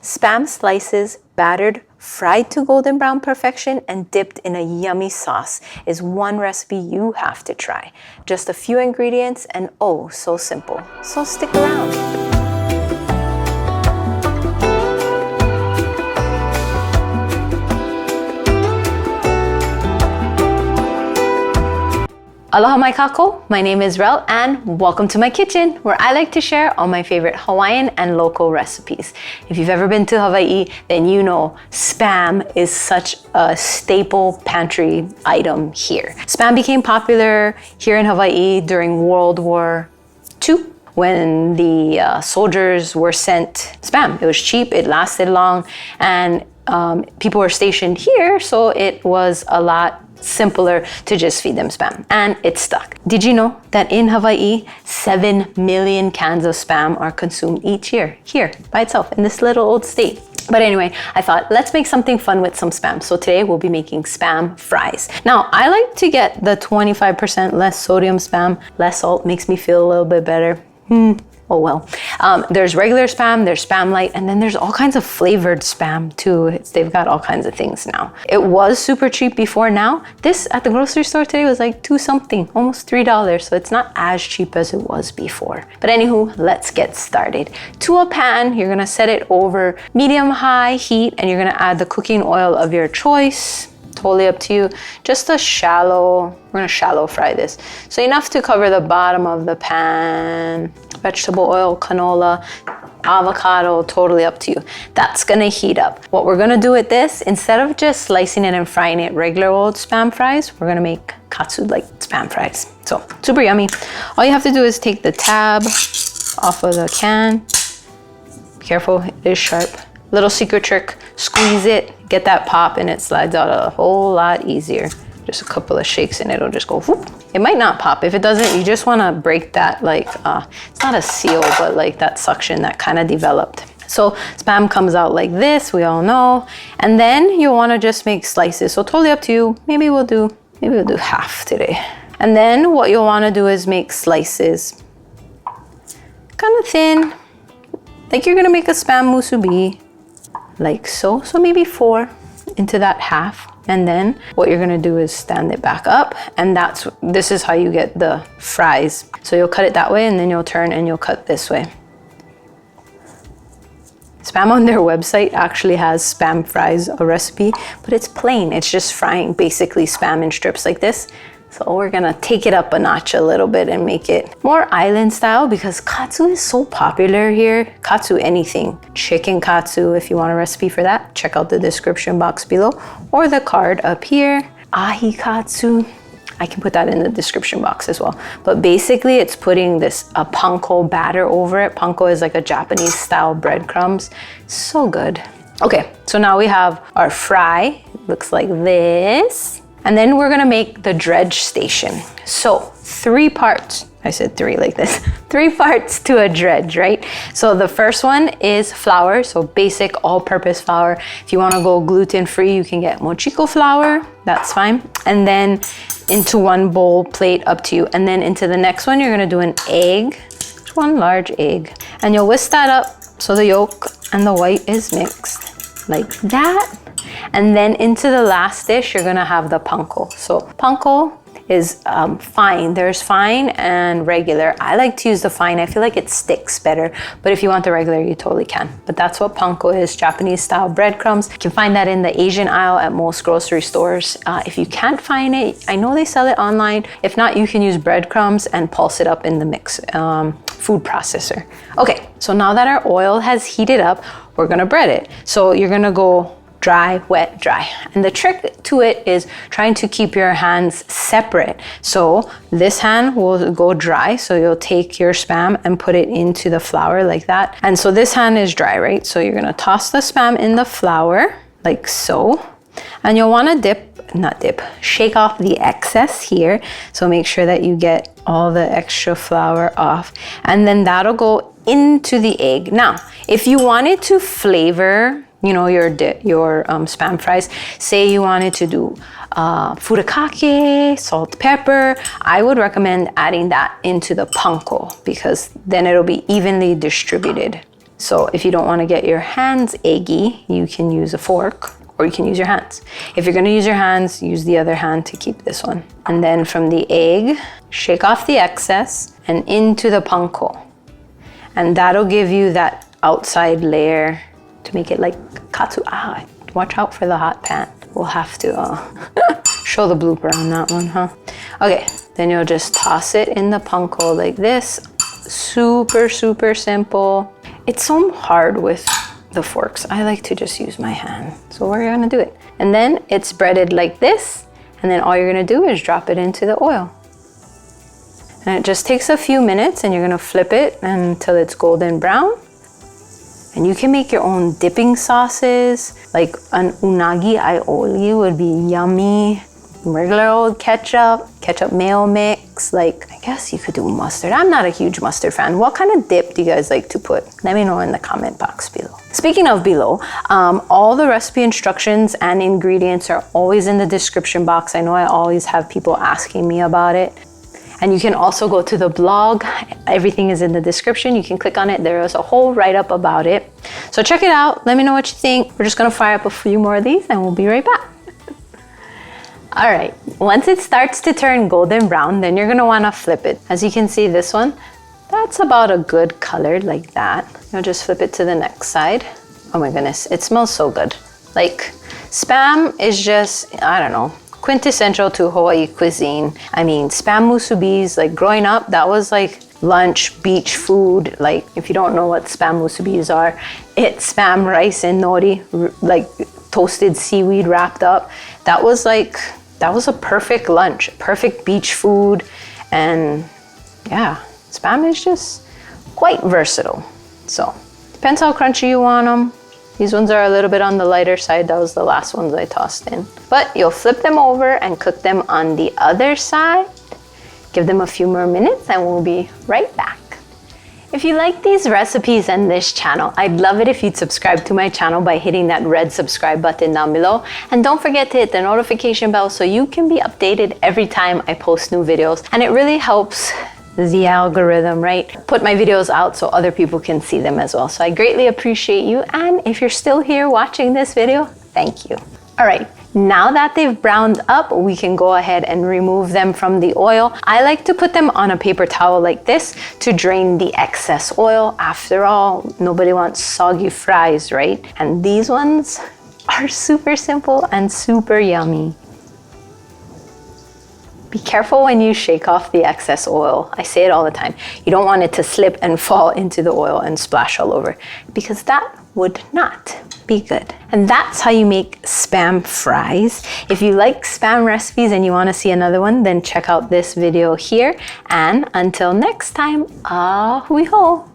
Spam slices, battered, fried to golden brown perfection, and dipped in a yummy sauce is one recipe you have to try. Just a few ingredients and oh, so simple. So stick around. Aloha mai kako, my name is Relle and welcome to my kitchen where I like to share all my favorite Hawaiian and local recipes. If you've ever been to Hawaii, then you know Spam is such a staple pantry item here. Spam became popular here in Hawaii during World War II when the soldiers were sent Spam. It was cheap, it lasted long, and people were stationed here, so it was a lot simpler to just feed them Spam, and it stuck. Did you know that in Hawaii, 7 million cans of Spam are consumed each year here by itself in this little old state? But anyway, I thought let's make something fun with some Spam. So today we'll be making Spam fries. Now, I like to get the 25% less sodium Spam. Less salt makes me feel a little bit better. Oh well. There's regular Spam, there's Spam Light, and then there's all kinds of flavored Spam too. They've got all kinds of things now. It was super cheap before. Now, this at the grocery store today was like $2 something, almost $3. So it's not as cheap as it was before. But anywho, let's get started. To a pan, you're gonna set it over medium-high heat, and you're gonna add the cooking oil of your choice. Totally up to you. Just we're gonna shallow fry this. So enough to cover the bottom of the pan. Vegetable oil, canola, avocado, totally up to you. That's gonna heat up. What we're gonna do with this, instead of just slicing it and frying it regular old Spam fries, we're gonna make katsu like Spam fries. So super yummy. All you have to do is take the tab off of the can. Be careful, it is sharp. Little secret trick, squeeze it, get that pop, and it slides out a whole lot easier. Just a couple of shakes and it'll just go whoop. It might not pop. If it doesn't, you just wanna break that it's not a seal, but like that suction that kind of developed. So Spam comes out like this, we all know. And then you wanna just make slices. So totally up to you. Maybe we'll do half today. And then what you'll wanna do is make slices. Kind of thin, like you're gonna make a Spam musubi. Like so, so maybe 4 into that half. And then what you're gonna do is stand it back up, and this is how you get the fries. So you'll cut it that way, and then you'll turn and you'll cut this way. Spam on their website actually has Spam fries, a recipe, but it's plain. It's just frying basically Spam in strips like this. So we're gonna take it up a notch a little bit and make it more island style because katsu is so popular here. Katsu anything. Chicken katsu, if you want a recipe for that, check out the description box below or the card up here. Ahi katsu, I can put that in the description box as well. But basically it's putting a panko batter over it. Panko is like a Japanese style breadcrumbs. So good. Okay, so now we have our fry. Looks like this. And then we're gonna make the dredge station. So 3 parts, I said 3 like this, 3 parts to a dredge, right? So the first one is flour, so basic all-purpose flour. If you wanna go gluten-free, you can get mochiko flour, that's fine. And then into 1 bowl plate, up to you. And then into the next one, you're gonna do an egg, just 1 large egg. And you'll whisk that up so the yolk and the white is mixed, like that. And then into the last dish, you're gonna have the panko. So panko is fine. There's fine and regular. I like to use the fine. I feel like it sticks better. But if you want the regular, you totally can. But that's what panko is, Japanese style breadcrumbs. You can find that in the Asian aisle at most grocery stores. If you can't find it, I know they sell it online. If not, you can use breadcrumbs and pulse it up in the mix food processor. Okay, so now that our oil has heated up, we're gonna bread it. So you're gonna go dry, wet, dry. And the trick to it is trying to keep your hands separate. So this hand will go dry. So you'll take your Spam and put it into the flour like that. And so this hand is dry, right? So you're gonna toss the Spam in the flour like so. And you'll wanna shake off the excess here. So make sure that you get all the extra flour off. And then that'll go into the egg. Now, if you wanted to flavor your Spam fries, say you wanted to do furikake, salt, pepper, I would recommend adding that into the panko because then it'll be evenly distributed. So if you don't want to get your hands eggy, you can use a fork or you can use your hands. If you're going to use your hands, use the other hand to keep this one. And then from the egg, shake off the excess and into the panko. And that'll give you that outside layer to make it like katsu. Watch out for the hot pan. We'll have to show the blooper on that one, huh? Okay, then you'll just toss it in the panko like this. Super, super simple. It's so hard with the forks. I like to just use my hand. So we're gonna do it. And then it's breaded like this. And then all you're gonna do is drop it into the oil. And it just takes a few minutes and you're gonna flip it until it's golden brown. And you can make your own dipping sauces. Like an unagi aioli would be yummy. Regular old ketchup mayo mix. Like, I guess you could do mustard. I'm not a huge mustard fan. What kind of dip do you guys like to put? Let me know in the comment box below. Speaking of below, all the recipe instructions and ingredients are always in the description box. I know I always have people asking me about it. And you can also go to the blog. Everything is in the description. You can click on it. There is a whole write-up about it. So check it out. Let me know what you think. We're just gonna fire up a few more of these and we'll be right back. All right, once it starts to turn golden brown, then you're gonna wanna flip it. As you can see, this one, that's about a good color like that. You'll just flip it to the next side. Oh my goodness, it smells so good. Like, Spam is just, I don't know, quintessential to Hawaii cuisine. I mean, Spam musubis, like growing up, that was like lunch, beach food. Like, if you don't know what Spam musubis are, it's Spam rice and nori, like toasted seaweed wrapped up. That was a perfect lunch, perfect beach food. And yeah, Spam is just quite versatile. So, depends how crunchy you want them. These ones are a little bit on the lighter side. That was the last ones I tossed in. But you'll flip them over and cook them on the other side. Give them a few more minutes and we'll be right back. If you like these recipes and this channel, I'd love it if you'd subscribe to my channel by hitting that red subscribe button down below. And don't forget to hit the notification bell so you can be updated every time I post new videos. And it really helps the algorithm, right? Put my videos out so other people can see them as well. So I greatly appreciate you. And if you're still here watching this video, thank you. All right. Now that they've browned up, we can go ahead and remove them from the oil. I like to put them on a paper towel like this to drain the excess oil. After all, nobody wants soggy fries, right? And these ones are super simple and super yummy. Be careful when you shake off the excess oil. I say it all the time. You don't want it to slip and fall into the oil and splash all over, because that would not be good. And that's how you make Spam fries. If you like Spam recipes and you want to see another one, then check out this video here. And until next time, ahui ho.